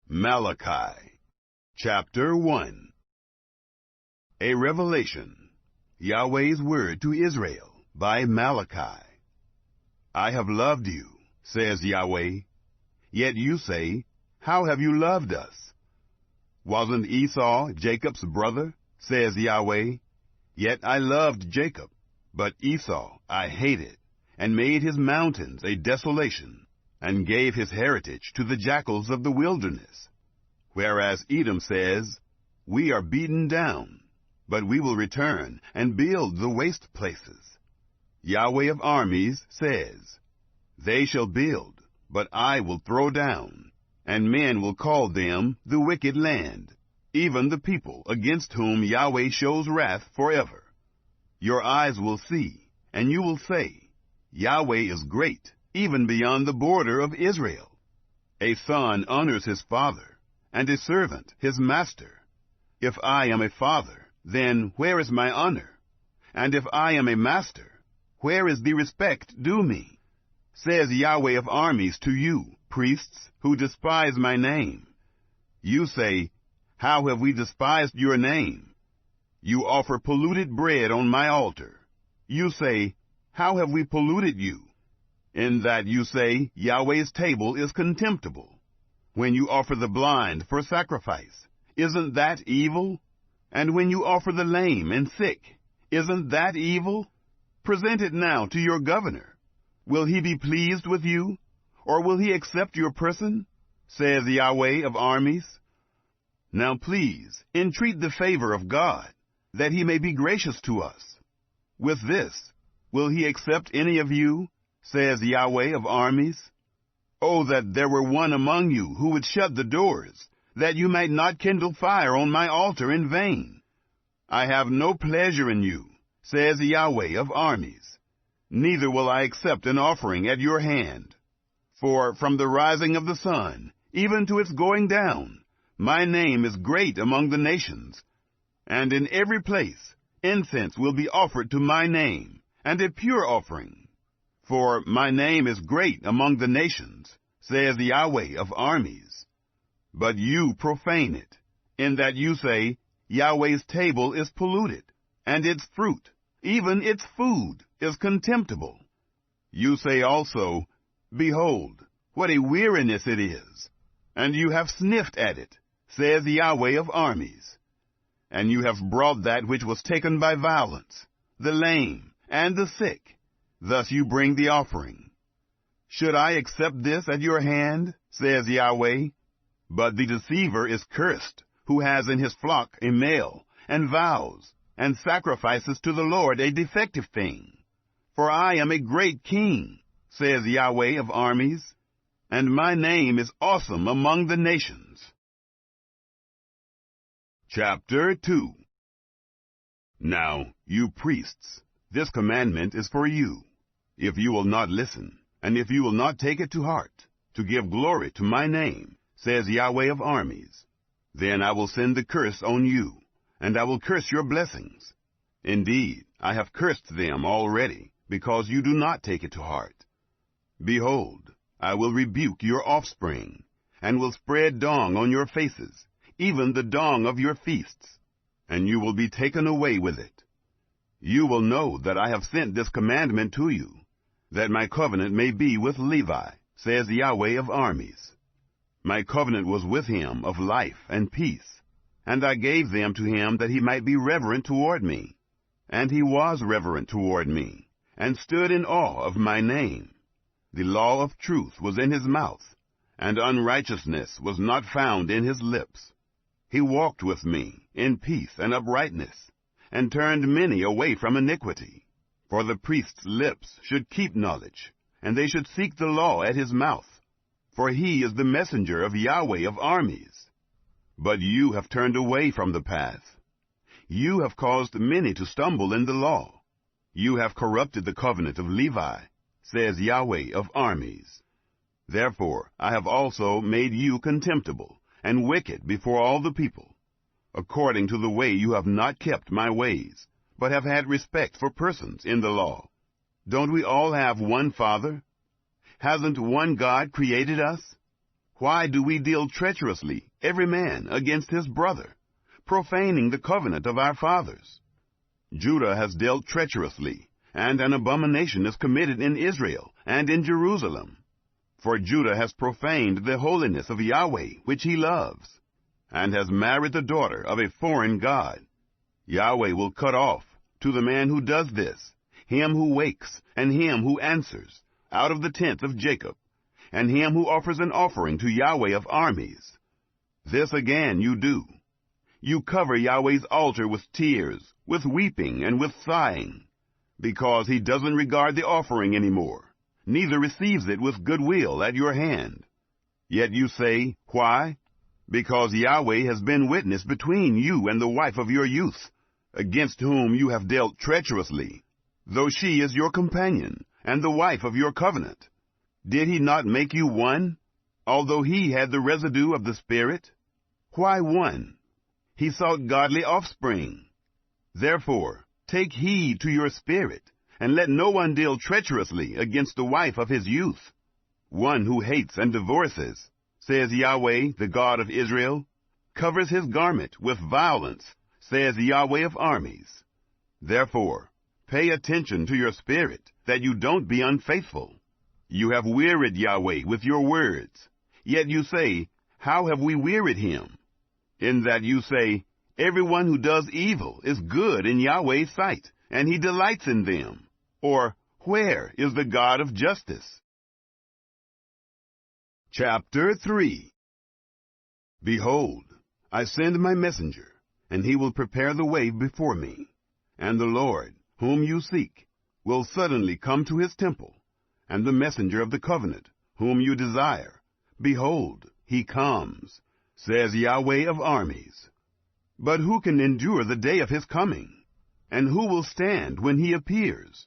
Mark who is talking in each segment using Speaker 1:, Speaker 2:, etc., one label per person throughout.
Speaker 1: Malachi, chapter 1. A revelation, Yahweh's word to Israel, by Malachi. I have loved you, says Yahweh. Yet you say, how have you loved us? Wasn't Esau Jacob's brother, says Yahweh? Yet I loved Jacob, but Esau I hated, and made his mountains a desolation, and gave his heritage to the jackals of the wilderness. Whereas Edom says, we are beaten down, but we will return and build the waste places. Yahweh of armies says, they shall build, but I will throw down, and men will call them the wicked land, even the people against whom Yahweh shows wrath forever. Your eyes will see, and you will say, Yahweh is great, even beyond the border of Israel. A son honors his father, and a servant his master. If I am a father, then where is my honor? And if I am a master, where is the respect due me? Says Yahweh of armies to you, priests, who despise my name. You say, how have we despised your name? You offer polluted bread on my altar. You say, how have we polluted you? In that you say, Yahweh's table is contemptible. When you offer the blind for sacrifice, isn't that evil? And when you offer the lame and sick, isn't that evil? Present it now to your governor. Will he be pleased with you, or will he accept your person? Says Yahweh of armies. Now please, entreat the favor of God, that he may be gracious to us. With this, will he accept any of you? Says Yahweh of armies. Oh, that there were one among you who would shut the doors, that you might not kindle fire on my altar in vain. I have no pleasure in you, says Yahweh of armies. Neither will I accept an offering at your hand. For from the rising of the sun, even to its going down, my name is great among the nations. And in every place incense will be offered to my name, and a pure offering. For my name is great among the nations, says Yahweh of armies. But you profane it, in that you say, Yahweh's table is polluted, and its fruit, even its food, is contemptible. You say also, behold, what a weariness it is, and you have sniffed at it, says Yahweh of armies. And you have brought that which was taken by violence, the lame, and the sick. Thus you bring the offering. Should I accept this at your hand, says Yahweh? But the deceiver is cursed, who has in his flock a male, and vows, and sacrifices to the Lord a defective thing. For I am a great king, says Yahweh of armies, and my name is awesome among the nations. Chapter 2. Now, you priests, this commandment is for you. If you will not listen, and if you will not take it to heart, to give glory to my name, says Yahweh of armies, then I will send the curse on you, and I will curse your blessings. Indeed, I have cursed them already, because you do not take it to heart. Behold, I will rebuke your offspring, and will spread dung on your faces, even the dung of your feasts, and you will be taken away with it. You will know that I have sent this commandment to you, that my covenant may be with Levi, says Yahweh of armies. My covenant was with him of life and peace, and I gave them to him that he might be reverent toward me. And he was reverent toward me, and stood in awe of my name. The law of truth was in his mouth, and unrighteousness was not found in his lips. He walked with me in peace and uprightness, and turned many away from iniquity. For the priest's lips should keep knowledge, and they should seek the law at his mouth. For he is the messenger of Yahweh of armies. But you have turned away from the path. You have caused many to stumble in the law. You have corrupted the covenant of Levi, says Yahweh of armies. Therefore I have also made you contemptible and wicked before all the people, according to the way you have not kept my ways, but have had respect for persons in the law. Don't we all have one Father? Hasn't one God created us? Why do we deal treacherously, every man against his brother, profaning the covenant of our fathers? Judah has dealt treacherously, and an abomination is committed in Israel and in Jerusalem. For Judah has profaned the holiness of Yahweh, which he loves, and has married the daughter of a foreign god. Yahweh will cut off, to the man who does this, him who wakes and him who answers, out of the tents of Jacob, and him who offers an offering to Yahweh of armies. This again you do. You cover Yahweh's altar with tears, with weeping, and with sighing, because he doesn't regard the offering anymore, neither receives it with goodwill at your hand. Yet you say, why? Because Yahweh has been witness between you and the wife of your youth, against whom you have dealt treacherously, though she is your companion, and the wife of your covenant. Did he not make you one, although he had the residue of the Spirit? Why one? He sought godly offspring. Therefore, take heed to your spirit, and let no one deal treacherously against the wife of his youth. One who hates and divorces, says Yahweh, the God of Israel, covers his garment with violence, says Yahweh of armies. Therefore, pay attention to your spirit, that you don't be unfaithful. You have wearied Yahweh with your words. Yet you say, how have we wearied him? In that you say, everyone who does evil is good in Yahweh's sight, and he delights in them. Or, where is the God of justice? Chapter 3. Behold, I send my messenger, and he will prepare the way before me. And the Lord, whom you seek, will suddenly come to his temple, and the messenger of the covenant, whom you desire, behold, he comes, says Yahweh of armies. But who can endure the day of his coming? And who will stand when he appears?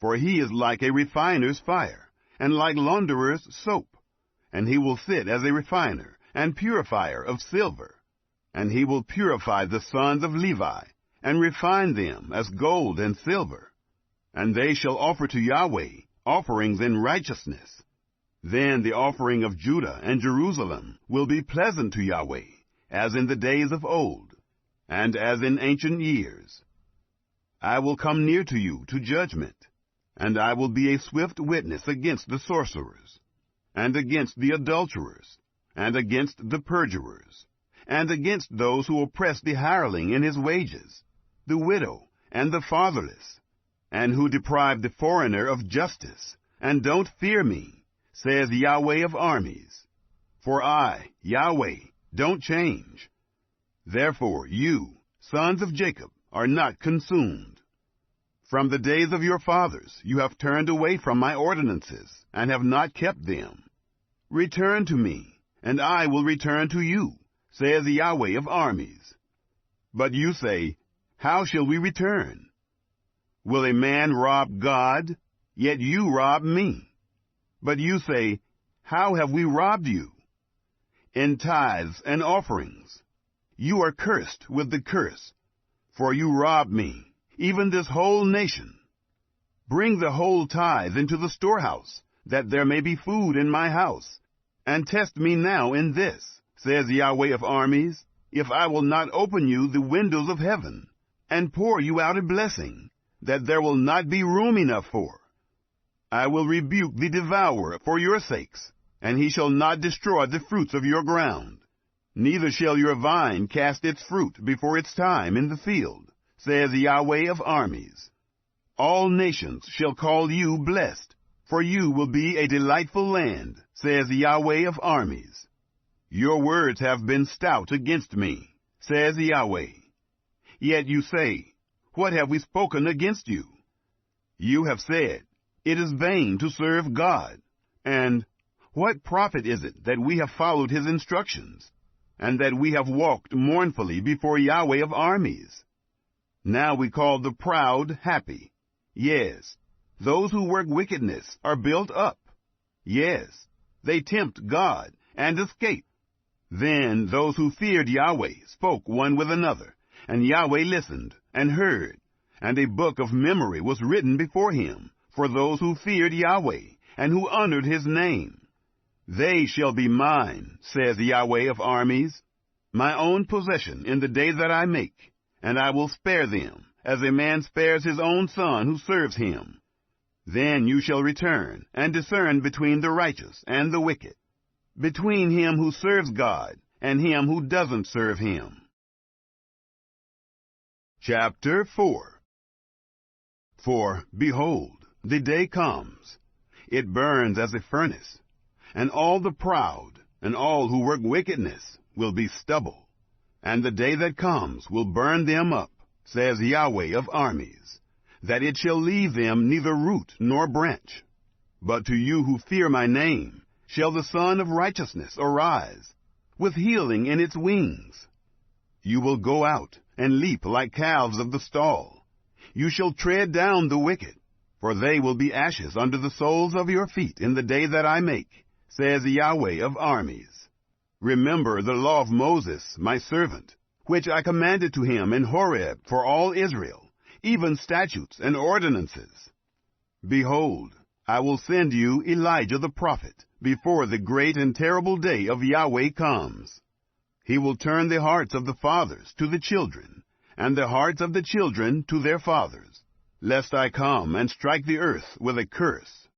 Speaker 1: For he is like a refiner's fire, and like launderer's soap. And he will sit as a refiner and purifier of silver. And he will purify the sons of Levi, and refine them as gold and silver. And they shall offer to Yahweh offerings in righteousness. Then the offering of Judah and Jerusalem will be pleasant to Yahweh, as in the days of old, and as in ancient years. I will come near to you to judgment, and I will be a swift witness against the sorcerers, and against the adulterers, and against the perjurers, and against those who oppress the hireling in his wages, the widow, and the fatherless, and who deprive the foreigner of justice, and don't fear me, says Yahweh of armies. For I, Yahweh, don't change. Therefore you, sons of Jacob, are not consumed. From the days of your fathers you have turned away from my ordinances, and have not kept them. Return to me, and I will return to you, says Yahweh of armies. But you say, how shall we return? Will a man rob God? Yet you rob me. But you say, how have we robbed you? In tithes and offerings. You are cursed with the curse, for you rob me, even this whole nation. Bring the whole tithe into the storehouse, that there may be food in my house, and test me now in this, says Yahweh of armies, if I will not open you the windows of heaven, and pour you out a blessing, that there will not be room enough for. I will rebuke the devourer for your sakes, and he shall not destroy the fruits of your ground. Neither shall your vine cast its fruit before its time in the field, says Yahweh of armies. All nations shall call you blessed, for you will be a delightful land, says Yahweh of armies. Your words have been stout against me, says Yahweh. Yet you say, what have we spoken against you? You have said, it is vain to serve God. And what profit is it that we have followed his instructions, and that we have walked mournfully before Yahweh of armies? Now we call the proud happy. Yes, those who work wickedness are built up. Yes, they tempt God and escape. Then those who feared Yahweh spoke one with another, and Yahweh listened and heard, and a book of memory was written before him for those who feared Yahweh and who honored his name. They shall be mine, says Yahweh of armies, my own possession in the day that I make, and I will spare them, as a man spares his own son who serves him. Then you shall return and discern between the righteous and the wicked, between him who serves God and him who doesn't serve him. Chapter 4. For, behold, the day comes, it burns as a furnace, and all the proud and all who work wickedness will be stubble, and the day that comes will burn them up, says Yahweh of armies, that it shall leave them neither root nor branch. But to you who fear my name shall the Son of Righteousness arise, with healing in its wings. You will go out and leap like calves of the stall. You shall tread down the wicked, for they will be ashes under the soles of your feet in the day that I make, says Yahweh of armies. Remember the law of Moses, my servant, which I commanded to him in Horeb for all Israel, even statutes and ordinances. Behold, I will send you Elijah the prophet before the great and terrible day of Yahweh comes. He will turn the hearts of the fathers to the children, and the hearts of the children to their fathers, lest I come and strike the earth with a curse.